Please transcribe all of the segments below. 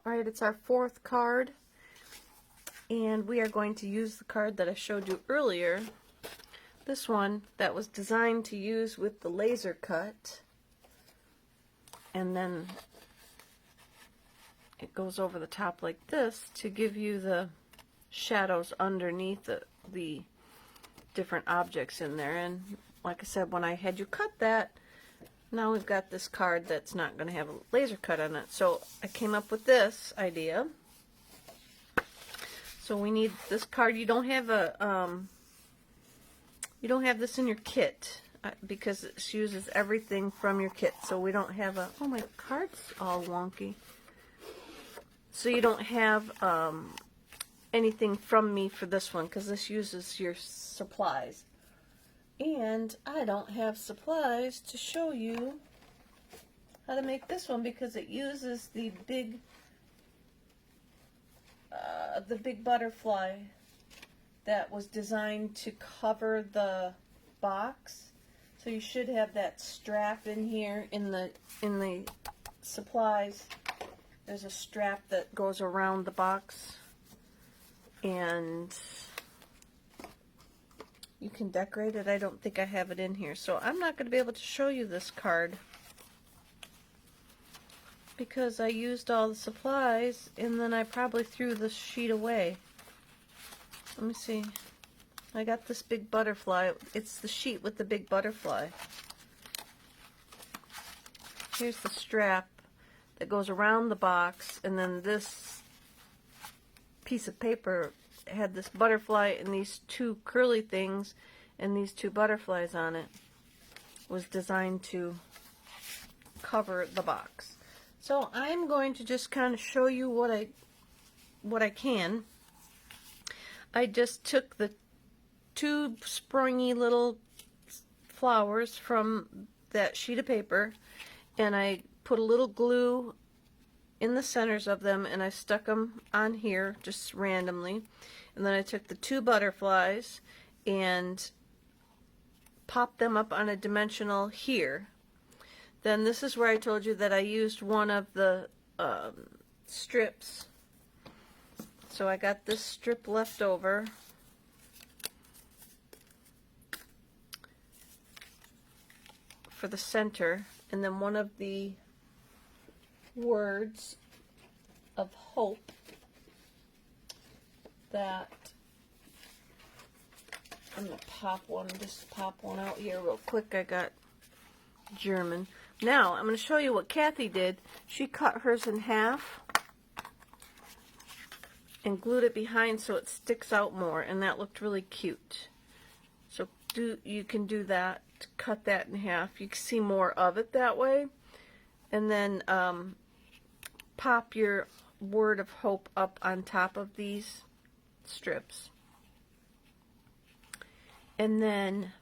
Alright, it's our fourth card, and we are going to use the card that I showed you earlier. This one that was designed to use with the laser cut, and then it goes over the top like this to give you the shadows underneath the different objects in there. And like I said, when I had you cut that, now we've got this card that's not going to have a laser cut on it. So I came up with this idea. So we need this card. You don't have this in your kit because it uses everything from your kit. So we don't have a, oh, my card's all wonky. So you don't have anything from me for this one because this uses your supplies. And I don't have supplies to show you how to make this one because it uses the big butterfly that was designed to cover the box. So you should have that strap in here in the supplies. There's a strap that goes around the box, and you can decorate it. I don't think I have it in here, so I'm not going to be able to show you this card because I used all the supplies and then I probably threw the sheet away. Let me see. I got this big butterfly. It's the sheet with the big butterfly. Here's the strap that goes around the box, and then this piece of paper had this butterfly and these two curly things and these two butterflies on it. Was designed to cover the box. So I'm going to just kind of show you what I can. I just took the two springy little flowers from that sheet of paper and I put a little glue in the centers of them and I stuck them on here just randomly. And then I took the two butterflies and popped them up on a dimensional here. Then this is where I told you that I used one of the strips. So I got this strip left over. For the center, and then one of the words of hope that I'm going to just pop one out here real quick. I got German. Now I'm going to show you what Kathy did. She cut hers in half and glued it behind so it sticks out more, and that looked really cute. So you can do that, cut that in half. You can see more of it that way. And then pop your word of hope up on top of these strips. And then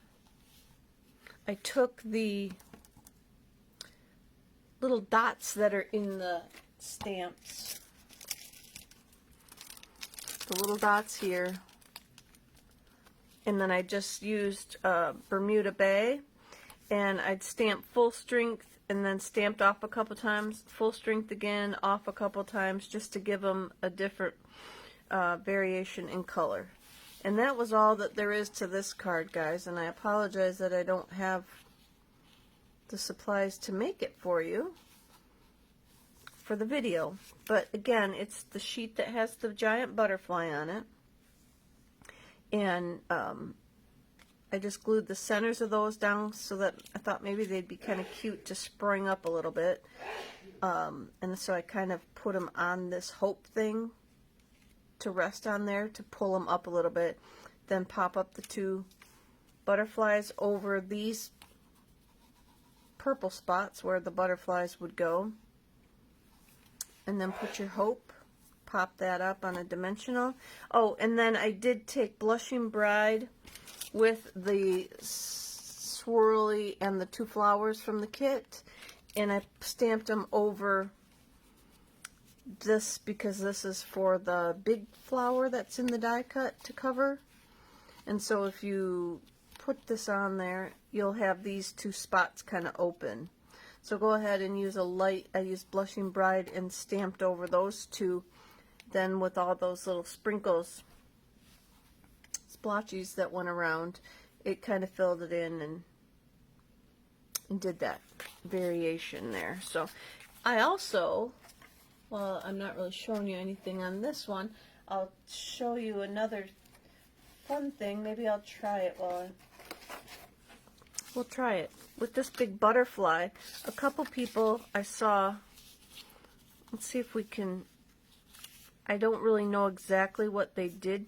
I took the little dots that are in the stamps, the little dots here, and then I just used Bermuda Bay, and I'd stamp full strength and then stamped off a couple times, full strength again, off a couple times, just to give them a different variation in color. And that was all that there is to this card, guys, and I apologize that I don't have the supplies to make it for you for the video. But again, it's the sheet that has the giant butterfly on it. And I just glued the centers of those down so that I thought maybe they'd be kind of cute to spring up a little bit. And so I kind of put them on this hope thing to rest on there to pull them up a little bit. Then pop up the two butterflies over these purple spots where the butterflies would go. And then put your hope. Pop that up on a dimensional. Oh, and then I did take Blushing Bride with the swirly and the two flowers from the kit, and I stamped them over this because this is for the big flower that's in the die cut to cover. And so if you put this on there, you'll have these two spots kind of open. So go ahead and use a light. I used Blushing Bride and stamped over those two. Then with all those little sprinkles, splotches that went around, it kind of filled it in and did that variation there. So I also, well, I'm not really showing you anything on this one. I'll show you another fun thing. Maybe I'll try it we'll try it. With this big butterfly, a couple people I saw, let's see if we can, I don't really know exactly what they did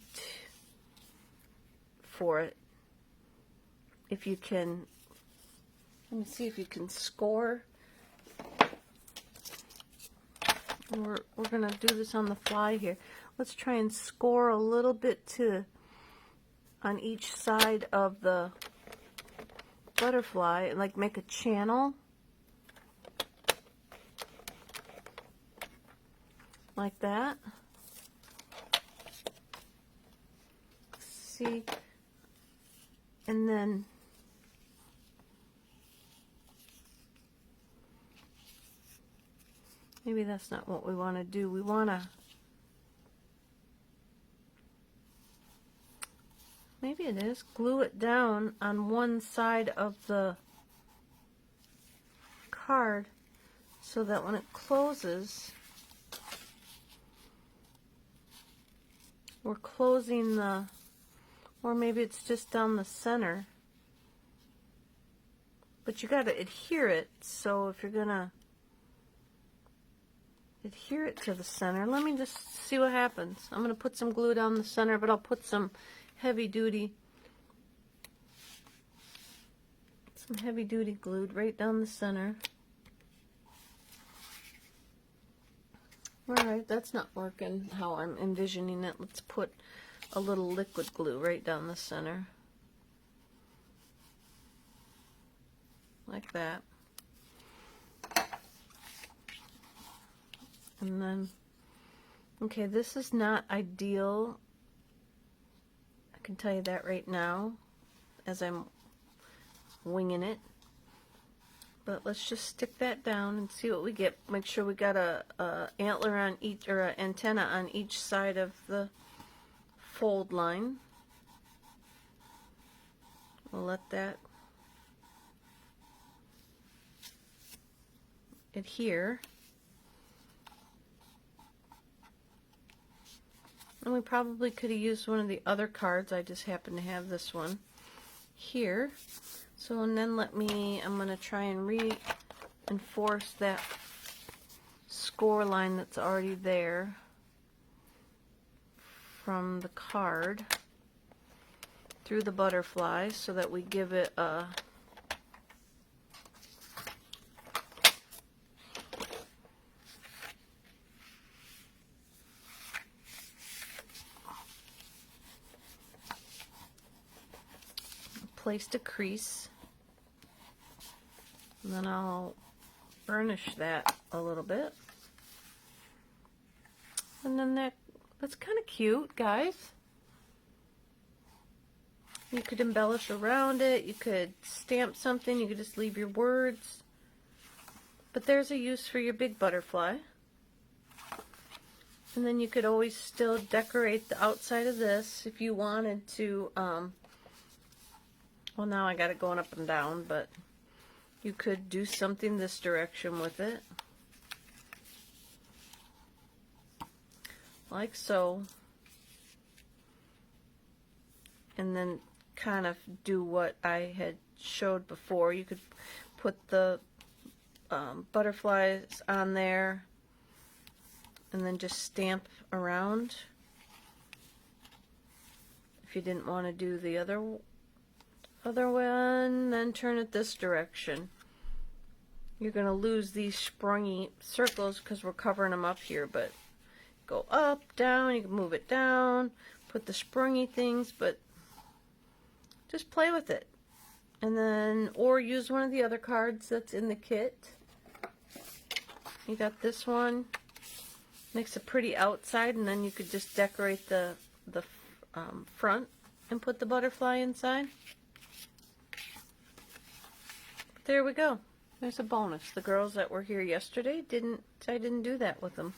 for it. If you can, let me see if you can score. We're going to do this on the fly here. Let's try and score a little bit on each side of the butterfly, and like make a channel like that. See, and then maybe that's not what we want to do. We want to, maybe it is, glue it down on one side of the card so that when it closes, we're closing the, or maybe it's just down the center. But you got to adhere it, so if you're going to adhere it to the center, let me just see what happens. I'm going to put some glue down the center, but I'll put some heavy duty glued right down the center. Alright, that's not working how I'm envisioning it. Let's put a little liquid glue right down the center. Like that. And then, okay, this is not ideal. I can tell you that right now as I'm winging it. But let's just stick that down and see what we get. Make sure we got a antler on each, or an antenna on each side of the fold line. We'll let that adhere. And we probably could have used one of the other cards. I just happen to have this one here. So, and then I'm going to try and reinforce that score line that's already there from the card through the butterfly so that we give it a placed a crease, and then I'll burnish that a little bit, and then that's kind of cute, guys. You could embellish around it, you could stamp something, you could just leave your words, but there's a use for your big butterfly. And then you could always still decorate the outside of this if you wanted to. Well, now I got it going up and down, but you could do something this direction with it. Like so. And then kind of do what I had showed before. You could put the butterflies on there and then just stamp around. If you didn't want to do the other one, then turn it this direction. You're going to lose these springy circles because we're covering them up here, but go up, down, you can move it down, put the springy things, but just play with it. And then, or use one of the other cards that's in the kit. You got this one, makes a pretty outside, and then you could just decorate the front and put the butterfly inside. There we go. There's a bonus. The girls that were here yesterday I didn't do that with them.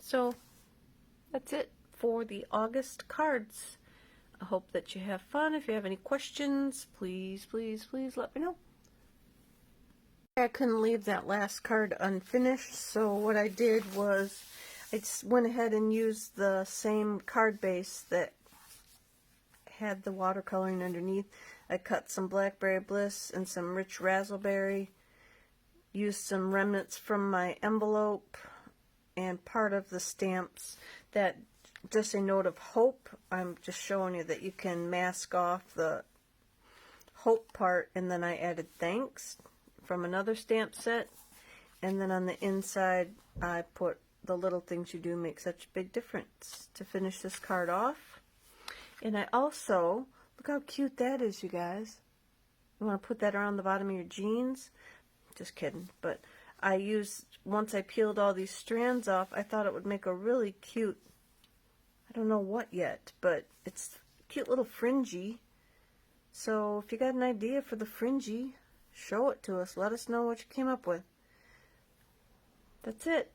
So that's it for the August cards. I hope that you have fun. If you have any questions, please, please, please let me know. I couldn't leave that last card unfinished, so what I did was I just went ahead and used the same card base that had the watercoloring underneath. I cut some Blackberry Bliss and some Rich Razzleberry, used some remnants from my envelope and part of the stamps. That just a note of hope. I'm just showing you that you can mask off the hope part, and then I added thanks from another stamp set, and then on the inside I put the little things you do make such a big difference to finish this card off. And I also, look how cute that is, you guys. You want to put that around the bottom of your jeans? Just kidding. But I used, once I peeled all these strands off, I thought it would make a really cute, I don't know what yet, but it's cute little fringy. So if you got an idea for the fringy, show it to us. Let us know what you came up with. That's it.